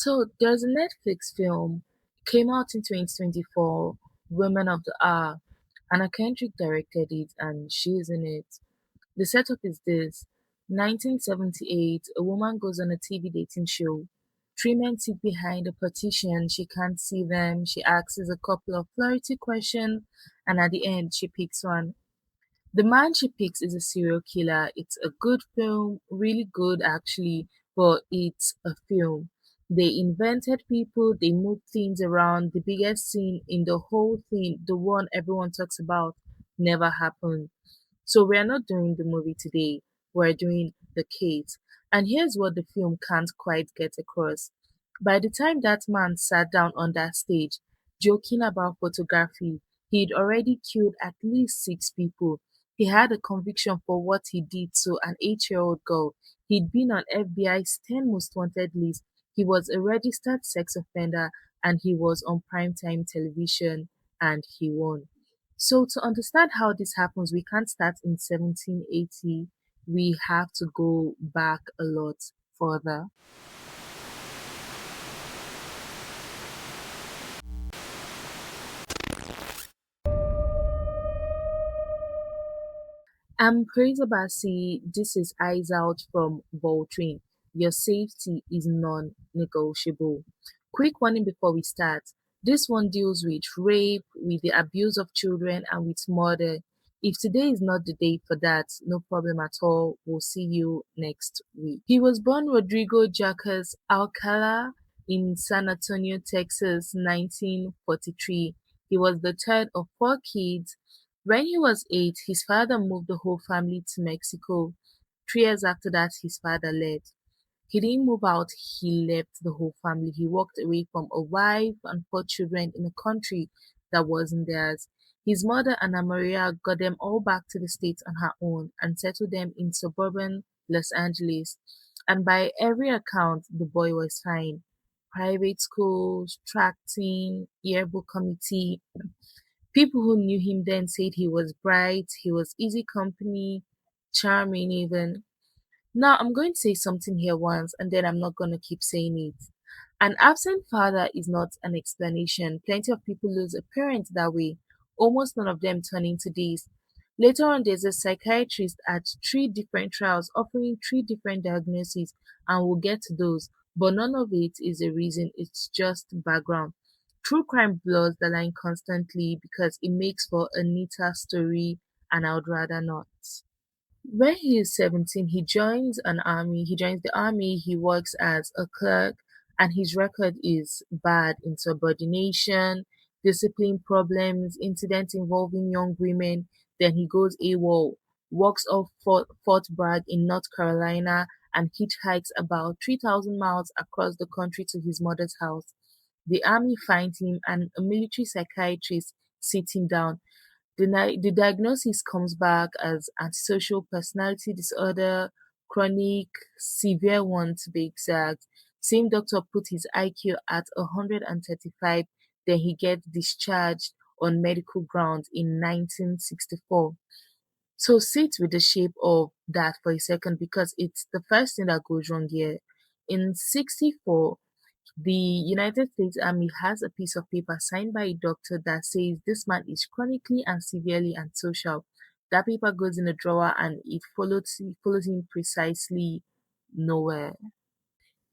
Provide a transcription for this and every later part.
So there's a Netflix film came out in 2024, Women of the Hour. Anna Kendrick directed it and she's in it. The setup is this: 1978, a woman goes on a TV dating show. Three men sit behind a partition. She can't see them. She asks a couple of flirty questions, and at the end, she picks one. The man she picks is a serial killer. It's a good film, really good actually, but it's a film. They invented people, they moved things around. The biggest scene in the whole thing, the one everyone talks about, never happened. So we are not doing the movie today, we're doing the case. And here's what the film can't quite get across. By the time that man sat down on that stage, joking about photography, he'd already killed at least six people. He had a conviction for what he did to an 8-year-old girl. He'd been on FBI's 10 most wanted list. He was a registered sex offender and he was on primetime television and he won. So to understand how this happens, we can't start in 1780. We have to go back a lot further. I'm Praise Abasi. This is Eyes Out from Vaultryn. Your safety is non-negotiable. Quick warning before we start. This one deals with rape, with the abuse of children, and with murder. If today is not the day for that, no problem at all. We'll see you next week. He was born Rodrigo Jacques Alcala in San Antonio, Texas, 1943. He was the third of four kids. When he was 8, his father moved the whole family to Mexico. 3 years after that, his father left. He didn't move out, he left the whole family. He walked away from a wife and 4 children in a country that wasn't theirs. His mother, Ana Maria, got them all back to the States on her own and settled them in suburban Los Angeles. And by every account, the boy was fine. Private schools, track team, yearbook committee. People who knew him then said he was bright, he was easy company, charming even. Now I'm going to say something here once and then I'm not going to keep saying it. An absent father is not an explanation. Plenty of people lose a parent that way. Almost none of them turn into this. Later on, there's a psychiatrist at 3 different trials offering 3 different diagnoses, and we'll get to those. But none of it is a reason, it's just background. True crime blurs the line constantly because it makes for a neater story, and I would rather not. When he is 17, he joins an army. He joins the army, he works as a clerk, and his record is bad: insubordination, discipline problems, incidents involving young women. Then he goes AWOL, walks off Fort Bragg in North Carolina, and hitchhikes about 3,000 miles across the country to his mother's house. The army finds him, and a military psychiatrist sits him down. The diagnosis comes back as antisocial personality disorder, chronic, severe one to be exact. Same doctor put his IQ at 135, then he gets discharged on medical grounds in 1964. So sit with the shape of that for a second because it's the first thing that goes wrong here. In 64, the United States Army has a piece of paper signed by a doctor that says this man is chronically and severely antisocial. That paper goes in a drawer and it follows him precisely nowhere.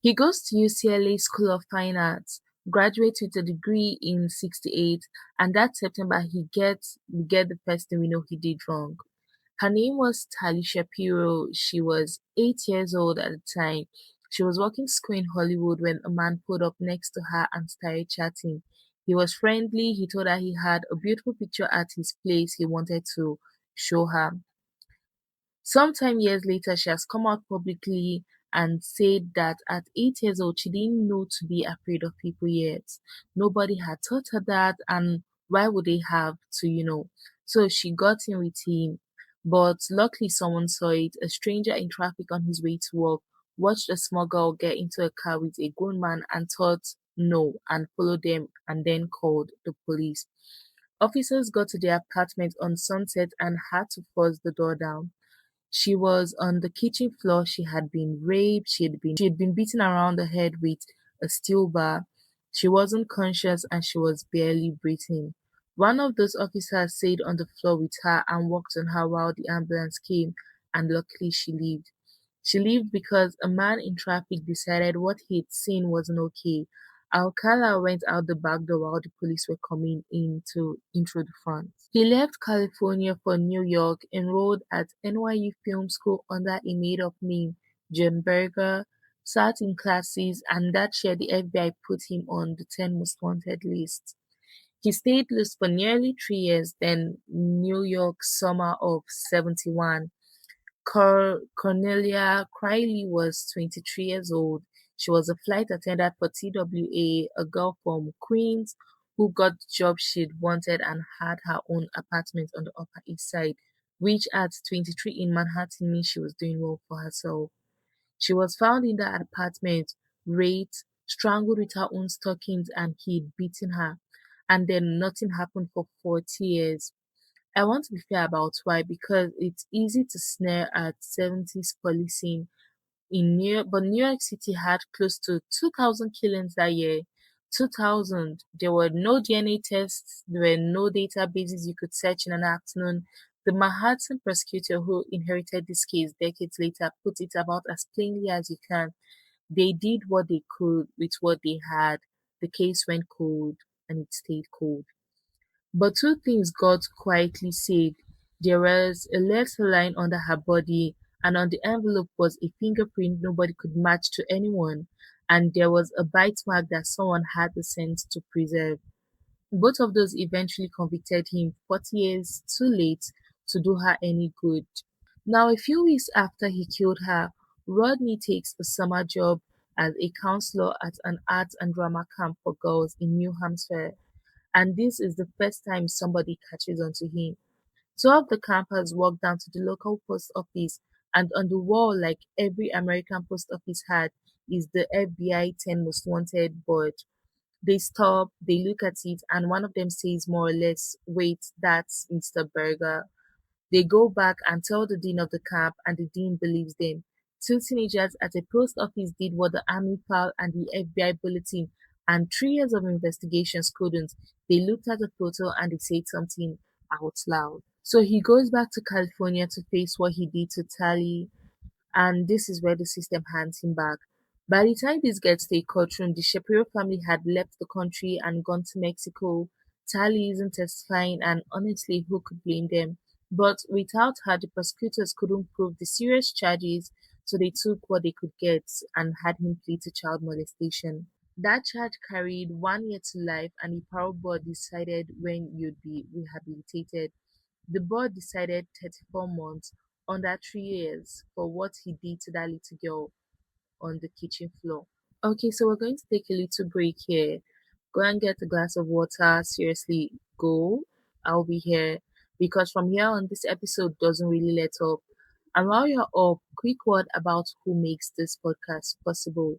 He goes to UCLA School of Fine Arts, graduates with a degree in 68, and that September we get the first thing we know he did wrong. Her name was Tali Shapiro. She was 8 years old at the time. She was working school in Hollywood when a man pulled up next to her and started chatting. He was friendly. He told her he had a beautiful picture at his place he wanted to show her. Sometime years later, she has come out publicly and said that at 8 years old, she didn't know to be afraid of people yet. Nobody had taught her that, and why would they have to? So she got in with him. But luckily, someone saw it. A stranger in traffic on his way to work watched a small girl get into a car with a grown man and thought no and followed them and then called the police. Officers got to their apartment on Sunset and had to force the door down. She was on the kitchen floor. She had been raped. She had been beaten around the head with a steel bar. She wasn't conscious and she was barely breathing. One of those officers stayed on the floor with her and worked on her while the ambulance came, and luckily she lived. She lived because a man in traffic decided what he'd seen wasn't okay. Alcala went out the back door while the police were coming in to intro the front. He left California for New York, enrolled at NYU Film School under a made-up name, Jim Berger, sat in classes, and that year the FBI put him on the 10 most wanted list. He stayed loose for nearly 3 years, then New York summer of 71. Cornelia Crilley was 23 years old. She was a flight attendant for TWA, a girl from Queens who got the job she'd wanted and had her own apartment on the Upper East Side, which at 23 in Manhattan means she was doing well for herself. She was found in that apartment, raped, strangled with her own stockings, and he'd beaten her. And then nothing happened for 40 years. I want to be fair about why, because it's easy to snare at 70s policing in New York, but New York City had close to 2,000 killings that year. 2,000. There were no DNA tests, there were no databases you could search in an afternoon. The Manhattan prosecutor who inherited this case decades later put it about as plainly as you can. They did what they could with what they had. The case went cold and it stayed cold. But two things got quietly saved. There was a letter line under her body, and on the envelope was a fingerprint nobody could match to anyone, and there was a bite mark that someone had the sense to preserve. Both of those eventually convicted him 40 years too late to do her any good. Now, a few weeks after he killed her, Rodney takes a summer job as a counselor at an art and drama camp for girls in New Hampshire, and this is the first time somebody catches on to him. Two of the campers walk down to the local post office, and on the wall, like every American post office had, is the FBI 10 most wanted board. They stop, they look at it, and one of them says more or less, "Wait, that's Mr. Berger." They go back and tell the dean of the camp, and the dean believes them. Two teenagers at a post office did what the army file and the FBI bulletin and 3 years of investigations couldn't. They looked at the photo and they said something out loud. So he goes back to California to face what he did to Tali, and this is where the system hands him back. By the time this gets to a courtroom, the Shapiro family had left the country and gone to Mexico. Tali isn't testifying, and honestly, who could blame them? But without her, the prosecutors couldn't prove the serious charges, so they took what they could get and had him plead to child molestation. That charge carried 1 year to life, and the parole board decided when you'd be rehabilitated. The board decided 34 months under 3 years for what he did to that little girl on the kitchen floor. Okay, so we're going to take a little break here. Go and get a glass of water. Seriously, go. I'll be here because from here on, this episode doesn't really let up. And while you're up, quick word about who makes this podcast possible.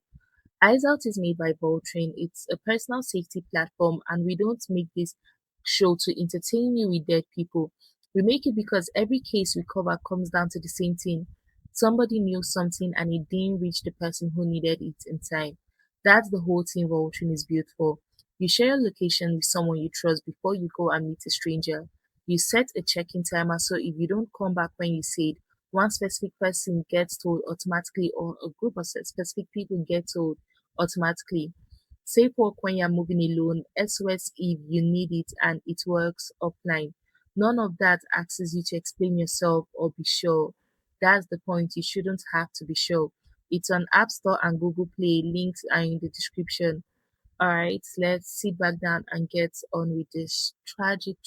Eyes Out is made by Vaultryn. It's a personal safety platform, and we don't make this show to entertain you with dead people. We make it because every case we cover comes down to the same thing. Somebody knew something and it didn't reach the person who needed it in time. That's the whole thing Vaultryn is built for. You share your location with someone you trust before you go and meet a stranger. You set a check-in timer so if you don't come back when you said, one specific person gets told automatically or a group of specific people get told automatically. Safe work when you're moving alone, SOS if you need it, and it works offline. None of that asks you to explain yourself or be sure. That's the point. You shouldn't have to be sure. It's on App Store and Google Play. Links are in the description. Alright, let's sit back down and get on with this tragic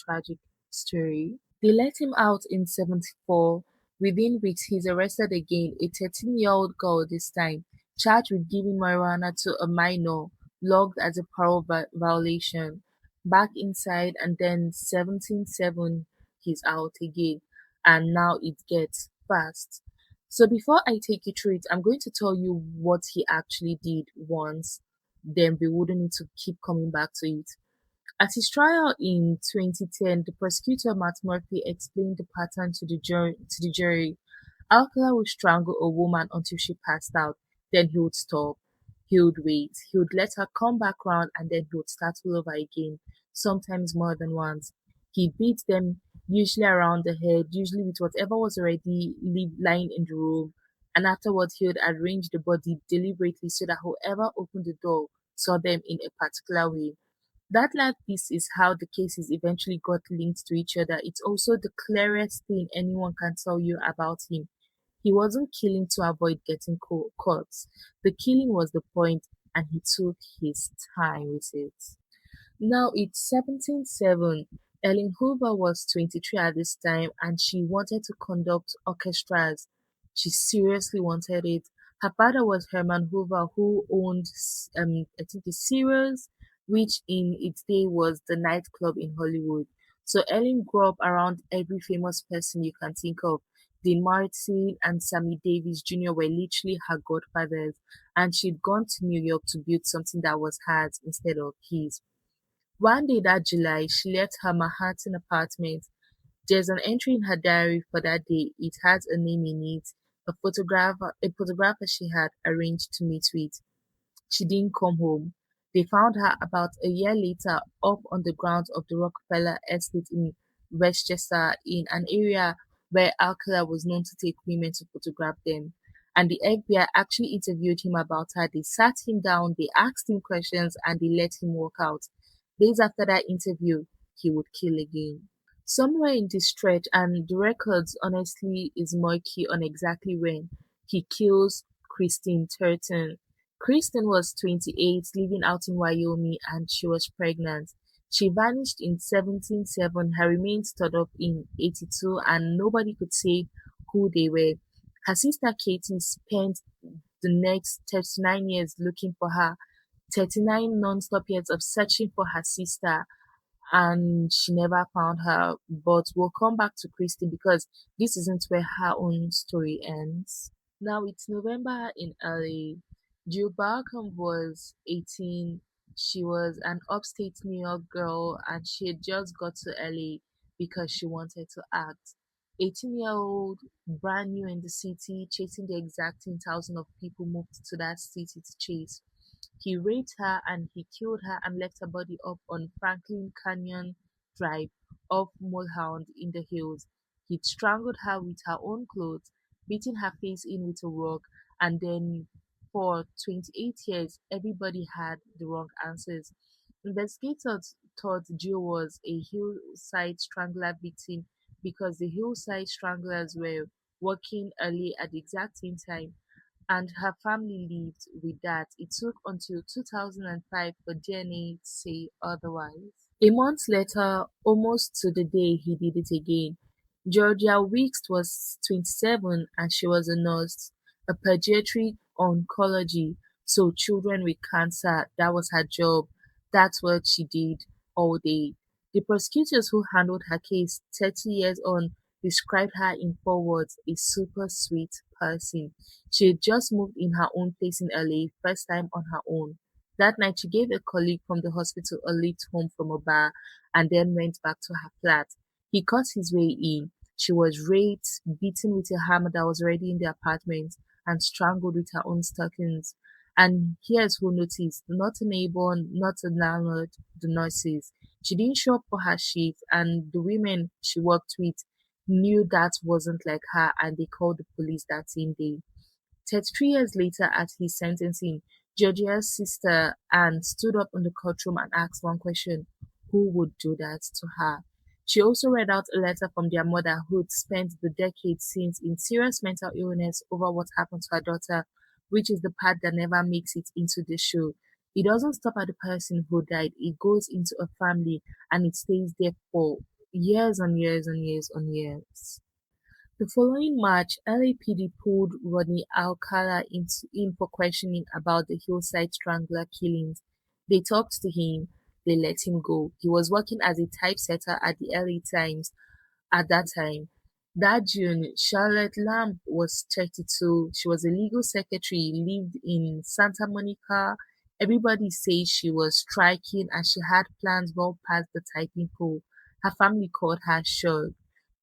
story. They let him out in 74. Within weeks, he's arrested again, a 13-year-old girl this time, charged with giving marijuana to a minor, logged as a parole violation. Back inside, and then 17-7, he's out again. And now it gets fast. So before I take you through it, I'm going to tell you what he actually did once, then we wouldn't need to keep coming back to it. At his trial in 2010, the prosecutor Matt Murphy explained the pattern to the jury. Alcala would strangle a woman until she passed out, then he would stop. He would wait. He would let her come back round and then he would start all over again, sometimes more than once. He'd beat them, usually around the head, usually with whatever was already lying in the room, and afterwards he would arrange the body deliberately so that whoever opened the door saw them in a particular way. That last piece is how the cases eventually got linked to each other. It's also the clearest thing anyone can tell you about him. He wasn't killing to avoid getting caught. The killing was the point, and he took his time with it. Now it's 1707. Ellen Hoover was 23 at this time and she wanted to conduct orchestras. She seriously wanted it. Her father was Herman Hoover, who owned, I think, the Sirius, which in its day was the nightclub in Hollywood. So Ellen grew up around every famous person you can think of. Dean Martin and Sammy Davis Jr. were literally her godfathers, and she'd gone to New York to build something that was hers instead of his. One day that July, she left her Manhattan apartment. There's an entry in her diary for that day. It had a name in it, a photographer she had arranged to meet with. She didn't come home. They found her about a year later up on the grounds of the Rockefeller Estate in Westchester, in an area where Alcala was known to take women to photograph them. And the FBI actually interviewed him about her. They sat him down, they asked him questions, and they let him walk out. Days after that interview, he would kill again. Somewhere in this stretch, and the records honestly is murky on exactly when, he kills Christine Thornton. Kristen was 28, living out in Wyoming, and she was pregnant. She vanished in 1707, her remains turned up in 82, and nobody could say who they were. Her sister Katie spent the next 39 years looking for her, 39 non-stop years of searching for her sister, and she never found her. But we'll come back to Christy because this isn't where her own story ends. Now it's November in LA. Jill Barcomb was 18. She was an upstate New York girl and she had just got to LA because she wanted to act. 18-year-old, brand new in the city, chasing the exacting thousand of people moved to that city to chase. He raped her and he killed her and left her body up on Franklin Canyon Drive off Mulholland in the hills. He'd strangled her with her own clothes, beating her face in with a rock, and then for 28 years, everybody had the wrong answers. Investigators thought Jill was a hillside strangler victim because the hillside stranglers were working early at the exact same time and her family lived with that. It took until 2005 for DNA to say otherwise. A month later, almost to the day he did it again, Georgia Weeks was 27 and she was a nurse, a pediatric oncology, so children with cancer, that was her job. That's what she did all day. The prosecutors who handled her case 30 years on described her in four words: a super sweet person. She had just moved in her own place in LA, first time on her own. That night, she gave a colleague from the hospital a lift home from a bar and then went back to her flat. He cut his way in. She was raped, beaten with a hammer that was already in the apartment, and strangled with her own stockings. And here's who noticed: not a neighbor, not a landlord, the nurses. She didn't show up for her shift, and the women she worked with knew that wasn't like her, and they called the police that same day. 33 years later, at his sentencing, Georgia's sister Anne stood up in the courtroom and asked one question: who would do that to her? She also read out a letter from their mother who'd spent the decades since in serious mental illness over what happened to her daughter, which is the part that never makes it into the show. It doesn't stop at the person who died, it goes into a family and it stays there for years and years and years and years. The following March, LAPD pulled Rodney Alcala in for questioning about the Hillside Strangler killings. They talked to him, they let him go. He was working as a typesetter at the LA Times at that time. That June, Charlotte Lamb was 32. She was a legal secretary, lived in Santa Monica. Everybody says she was striking and she had plans well past the typing pool. Her family called her Shug.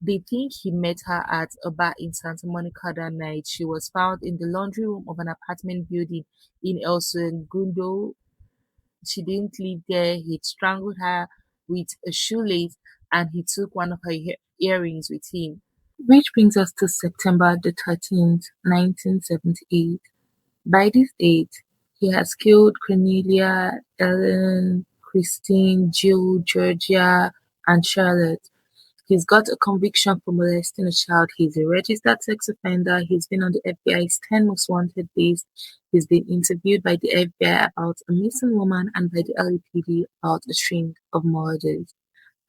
They think he met her at a bar in Santa Monica that night. She was found in the laundry room of an apartment building in El Segundo. She didn't live there. He'd strangled her with a shoelace and he took one of her earrings with him. Which brings us to September the 13th, 1978. By this date, he has killed Cornelia, Ellen, Christine, Jill, Georgia, and Charlotte. He's got a conviction for molesting a child. He's a registered sex offender. He's been on the FBI's 10 most wanted list. He's been interviewed by the FBI about a missing woman and by the LAPD about a string of murders.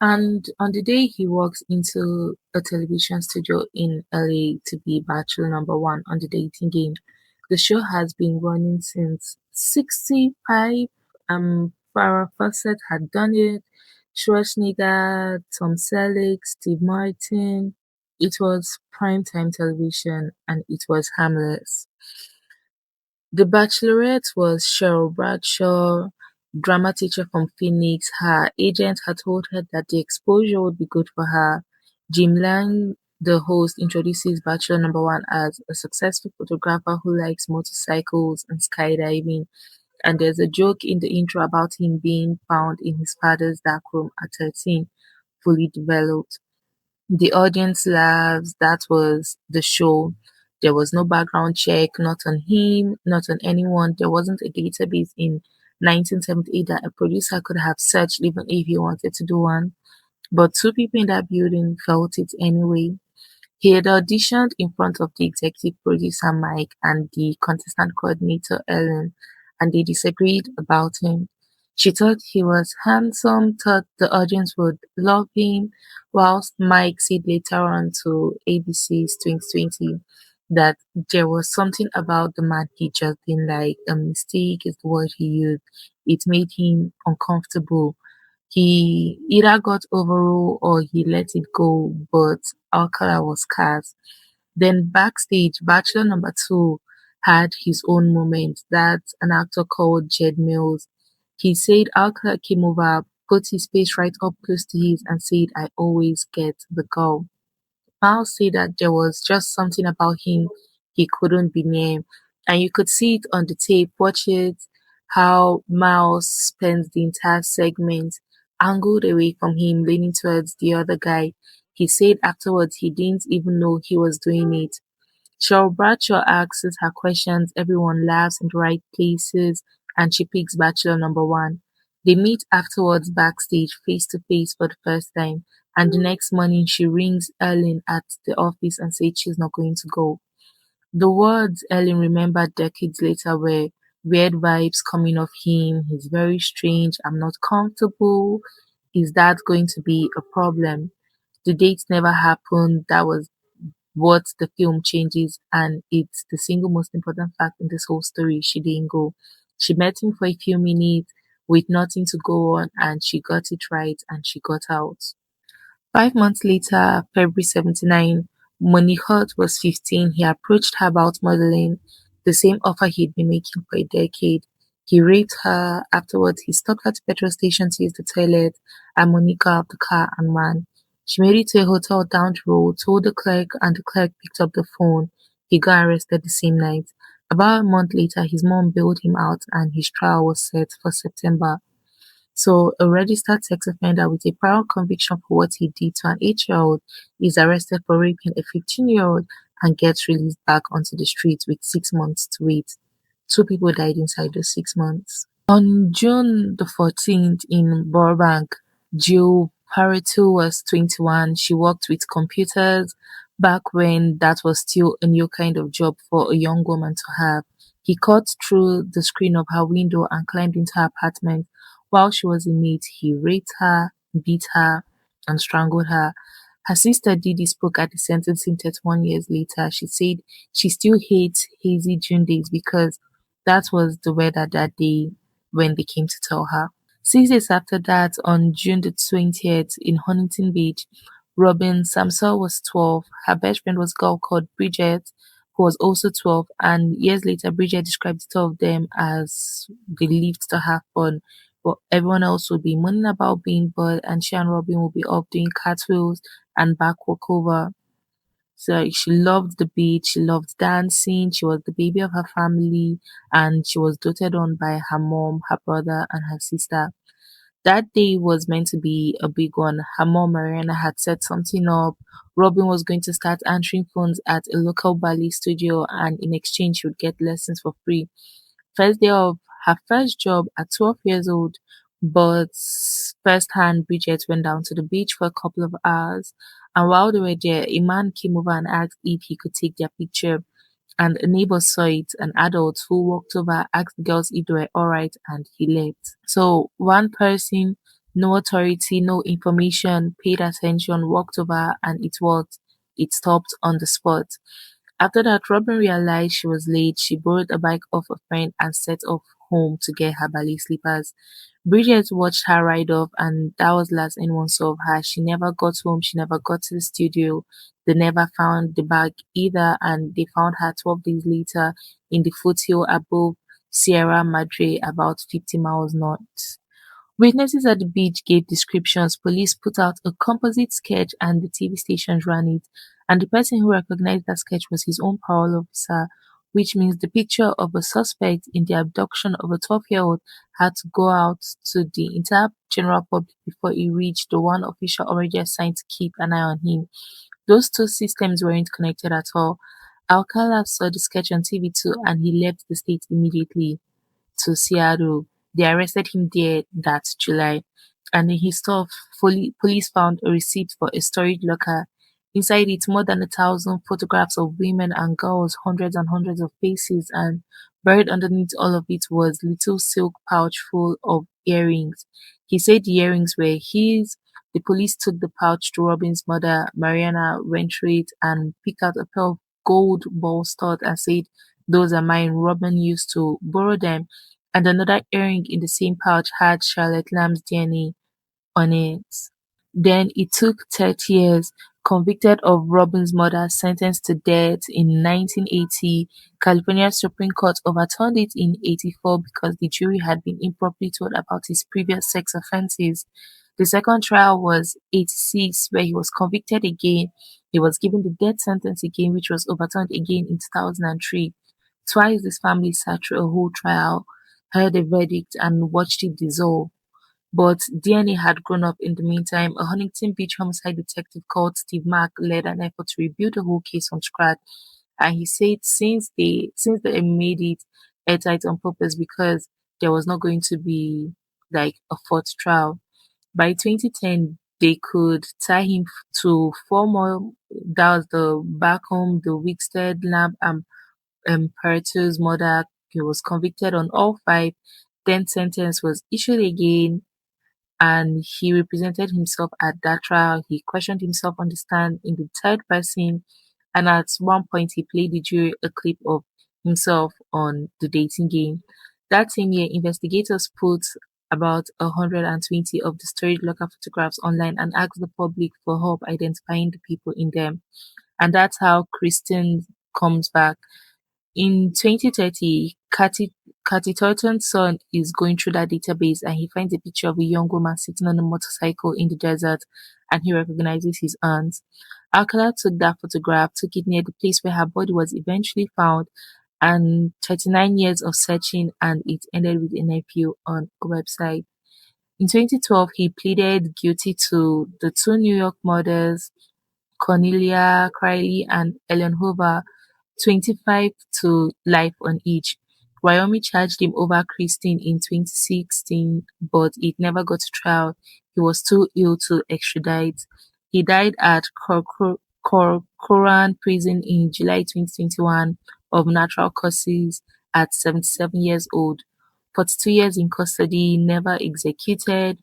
And on the day he walks into a television studio in LA to be Bachelor number one on the dating game, the show has been running since 65. Farrah Fawcett had done it, Schwarzenegger, Tom Selleck, Steve Martin. It was primetime television and it was harmless. The Bachelorette was Cheryl Bradshaw, drama teacher from Phoenix. Her agent had told her that the exposure would be good for her. Jim Lang, the host, introduces Bachelor number one as a successful photographer who likes motorcycles and skydiving. And there's a joke in the intro about him being found in his father's dark room at 13, fully developed. The audience laughs. That was the show. There was no background check, not on him, not on anyone. There wasn't a database in 1978 that a producer could have searched even if he wanted to do one. But two people in that building felt it anyway. He had auditioned in front of the executive producer Mike and the contestant coordinator Ellen, and they disagreed about him. She thought he was handsome, thought the audience would love him, whilst Mike said later on to ABC's 2020 that there was something about the man he just didn't like. A mistake is the word he used. It made him uncomfortable. He either got overruled or he let it go, but Alcala was cast. Then backstage, Bachelor number two had his own moment. That's an actor called Jed Mills. He said Alcala came over, put his face right up close to his, and said, "I always get the girl." Miles said that there was just something about him he couldn't be near. And you could see it on the tape. Watch it, how Miles spends the entire segment angled away from him, leaning towards the other guy. He said afterwards he didn't even know he was doing it. Cheryl Bradshaw asks her questions, everyone laughs in the right places, and she picks Bachelor number one. They meet afterwards backstage, face to face for the first time, and the next morning she rings Ellen at the office and says she's not going to go. The words Ellen remembered decades later were weird vibes coming off him, he's very strange, I'm not comfortable, is that going to be a problem? The dates never happened, that was what the film changes, and it's the single most important fact in this whole story. She didn't go. She met him for a few minutes with nothing to go on, and she got it right and she got out. 5 months later, February 79, Monique was 15. He approached her about modeling, the same offer he'd been making for a decade. He raped her. Afterwards, he stopped at the petrol station to use the toilet, and Monique got out of the car and ran. She made it to a hotel down the road, told the clerk, and the clerk picked up the phone. He got arrested the same night. About a month later, his mom bailed him out, and his trial was set for September. So, a registered sex offender with a prior conviction for what he did to an 8-year-old is arrested for raping a 15-year-old and gets released back onto the streets with 6 months to wait. Two people died inside those 6 months. On June the 14th in Burbank, Jill Parenteau was 21. She worked with computers back when that was still a new kind of job for a young woman to have. He cut through the screen of her window and climbed into her apartment. While she was in it, he raped her, beat her, and strangled her. Her sister Didi spoke at the sentencing 31 years later. She said she still hates hazy June days because that was the weather that day when they came to tell her. 6 days after that, on June the 20th in Huntington Beach, Robin Samsoe was 12. Her best friend was a girl called Bridget, who was also 12. And years later, Bridget described the two of them as they lived to have fun. but everyone else would be moaning about being bored, and she and Robin would be up doing cartwheels and back walkover. So she loved the beach, she loved dancing, she was the baby of her family, and she was doted on by her mom, her brother, and her sister. That day was meant to be a big one. Her mom, Mariana, had set something up. Robin was going to start answering phones at a local ballet studio, and in exchange, she would get lessons for free. First day of her first job at 12 years old, but firsthand, Bridget went down to the beach for a couple of hours. And while they were there, a man came over and asked if he could take their picture. And a neighbor saw it, an adult who walked over, asked the girls if they were alright, and he left. So one person, no authority, no information, paid attention, walked over, and it worked. It stopped on the spot. After that, Robin realized she was late. She borrowed a bike off a friend and set off home to get her ballet slippers. Bridget watched her ride off, and that was last anyone saw of her. She never got home. She never got to the studio. They never found the bag either, and they found her 12 days later in the foothill above Sierra Madre, about 50 miles north. Witnesses at the beach gave descriptions, police put out a composite sketch, and the TV stations ran it. And the person who recognized that sketch was his own parole officer, which means the picture of a suspect in the abduction of a 12-year-old had to go out to the entire general public before it reached the one official already assigned to keep an eye on him. Those two systems weren't connected at all. Alcala saw the sketch on TV too, and he left the state immediately to Seattle. They arrested him there that July, and in his stuff, police found a receipt for a storage locker. Inside it, more than 1,000 photographs of women and girls, hundreds and hundreds of faces, and buried underneath all of it was little silk pouch full of earrings. He said the earrings were his. The police took the pouch to Robin's mother. Mariana went through it and picked out a pair of gold ball studs and said, "Those are mine." Robin used to borrow them, and another earring in the same pouch had Charlotte Lamb's DNA on it. Then it took 30 years. Convicted of Robin's murder, sentenced to death in 1980, California Supreme Court overturned it in 84 because the jury had been improperly told about his previous sex offenses. The second trial was 86, where he was convicted again. He was given the death sentence again, which was overturned again in 2003. Twice his family sat through a whole trial, heard a verdict, and watched it dissolve. But DNA had grown up in the meantime. A Huntington Beach homicide detective called Steve Mack led an effort to rebuild the whole case from scratch. And he said since they made it airtight on purpose because there was not going to be like a fourth trial. By 2010, they could tie him to four more. That was the Barcomb, the Wixted, Lamb, and Parenteau's murder. He was convicted on all five. Then sentence was issued again, and he represented himself at that trial. He questioned himself on the stand in the third person, and at one point he played the jury a clip of himself on the dating game. That same year, investigators put about 120 of the storage locker photographs online and asked the public for help identifying the people in them. And that's how Kristen comes back. In 2030, Cathy Thornton's son is going through that database, and he finds a picture of a young woman sitting on a motorcycle in the desert, and he recognizes his aunt. Alcala took that photograph, took it near the place where her body was eventually found, and 39 years of searching, and it ended with an appeal on a website. In 2012, he pleaded guilty to the two New York murders, Cornelia, Crilley, and Ellen Hoover, 25 to life on each. Wyoming charged him over Christine in 2016, but it never got to trial. He was too ill to extradite. He died at Corcoran prison in July 2021 of natural causes at 77 years old. 42 years in custody, never executed.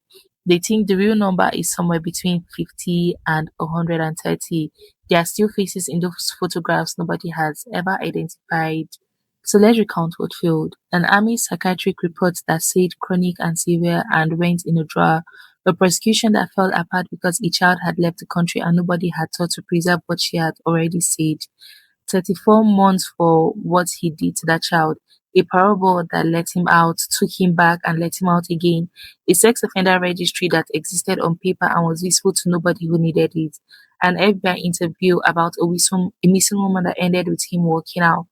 They think the real number is somewhere between 50 and 130. There are still faces in those photographs nobody has ever identified. So let's recount what failed. An army psychiatric report that said chronic and severe and went in a drawer. A prosecution that fell apart because a child had left the country and nobody had thought to preserve what she had already said. 34 months for what he did to that child. A parole board that let him out, took him back and let him out again, a sex offender registry that existed on paper and was visible to nobody who needed it, an FBI interview about a missing woman that ended with him walking out,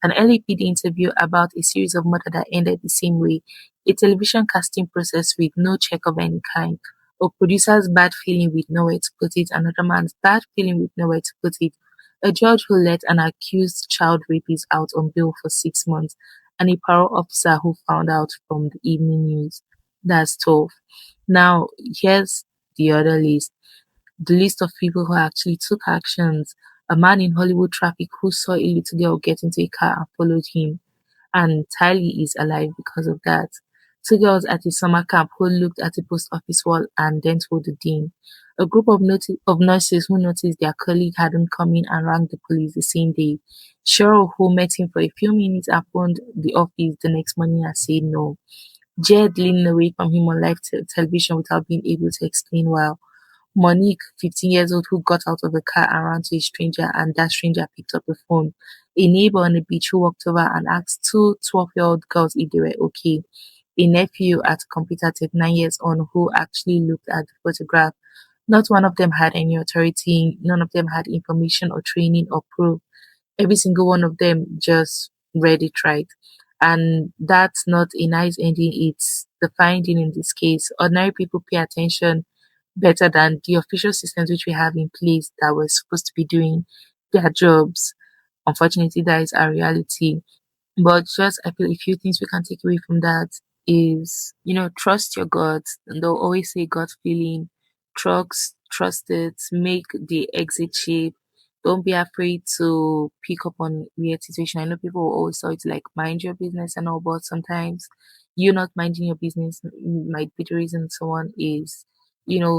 an LAPD interview about a series of murders that ended the same way, a television casting process with no check of any kind, a producer's bad feeling with nowhere to put it, another man's bad feeling with nowhere to put it, a judge who let an accused child rapist out on bail for 6 months, and a parole officer who found out from the evening news. That's tough. Now, here's the other list, the list of people who actually took actions. A man in Hollywood traffic who saw a little girl get into a car and followed him, and Tali is alive because of that. Two girls at a summer camp who looked at a post office wall and then told the dean. A group of nurses who noticed their colleague hadn't come in and rang the police the same day. Cheryl, who met him for a few minutes and phoned the office the next morning and said no. Jed leaning away from him on live television without being able to explain why. Monique, 15 years old, who got out of the car and ran to a stranger, and that stranger picked up the phone. A neighbor on the beach who walked over and asked two 12-year-old girls if they were okay. A nephew at computer 39 years on who actually looked at the photograph. Not one of them had any authority, none of them had information or training or proof. Every single one of them just read it right. And that's not a nice ending, it's the finding in this case. Ordinary people pay attention better than the official systems which we have in place that were supposed to be doing their jobs. Unfortunately, that is our reality. But just I feel a few things we can take away from that is, trust your gut. And they'll always say gut feeling. Trust it, make the exit shape. Don't be afraid to pick up on weird situation. I know people will always tell you to like mind your business and all, but sometimes you not minding your business might be the reason someone is,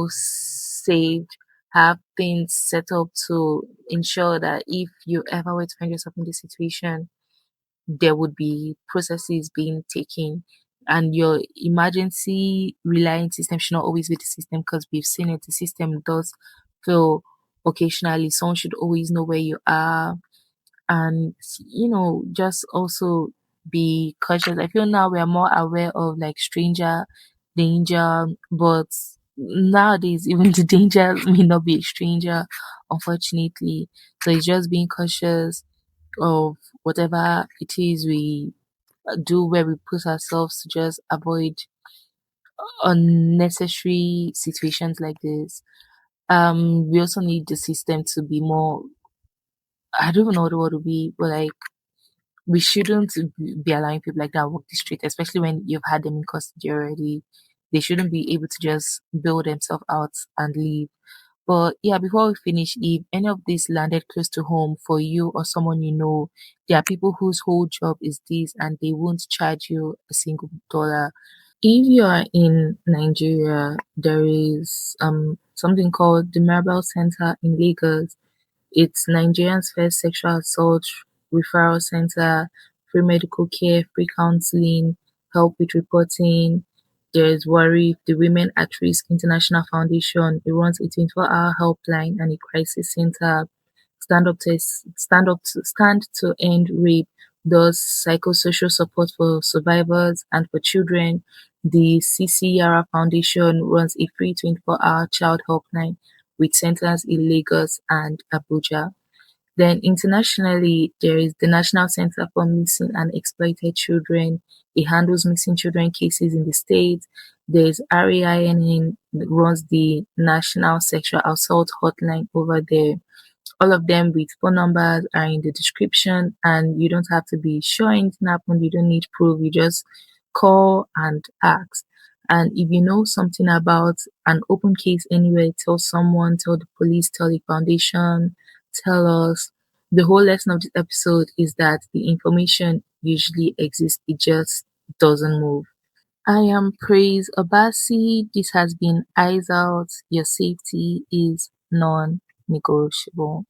saved, have things set up to ensure that if you ever were to find yourself in this situation, there would be processes being taken, and your emergency reliant system should not always be the system, because we've seen it, the system does fail occasionally. Someone should always know where you are, and just also be cautious. I feel now we are more aware of like stranger danger, but nowadays even the danger may not be a stranger, unfortunately. So it's just being cautious of whatever it is we do, where we put ourselves to just avoid unnecessary situations like this. We also need the system to be more, I don't even know what the word would be, but like we shouldn't be allowing people like that walk the street, especially when you've had them in custody already. They shouldn't be able to just bail themselves out and leave. But yeah, before we finish, if any of this landed close to home for you or someone you know, there are people whose whole job is this and they won't charge you a single dollar. If you are in Nigeria, there is something called the Marble Center in Lagos. It's Nigeria's first sexual assault referral center, free medical care, free counseling, help with reporting. There's Worry, the Women at Risk International Foundation. It runs a 24-hour helpline and a crisis center. Stand to End Rape does psychosocial support for survivors and for children. The CCRA Foundation runs a free 24-hour child helpline with centers in Lagos and Abuja. Then internationally, there is the National Center for Missing and Exploited Children. It handles missing children cases in the States. There's RAINN that runs the National Sexual Assault Hotline over there. All of them with phone numbers are in the description, and you don't have to be sure anything happened. You don't need proof. You just call and ask. And if you know something about an open case anywhere, tell someone, tell the police, tell the foundation, tell us. The whole lesson of this episode is that the information usually exists, it just doesn't move. I am Praise Obasi. This has been Eyes Out. Your safety is non negotiable.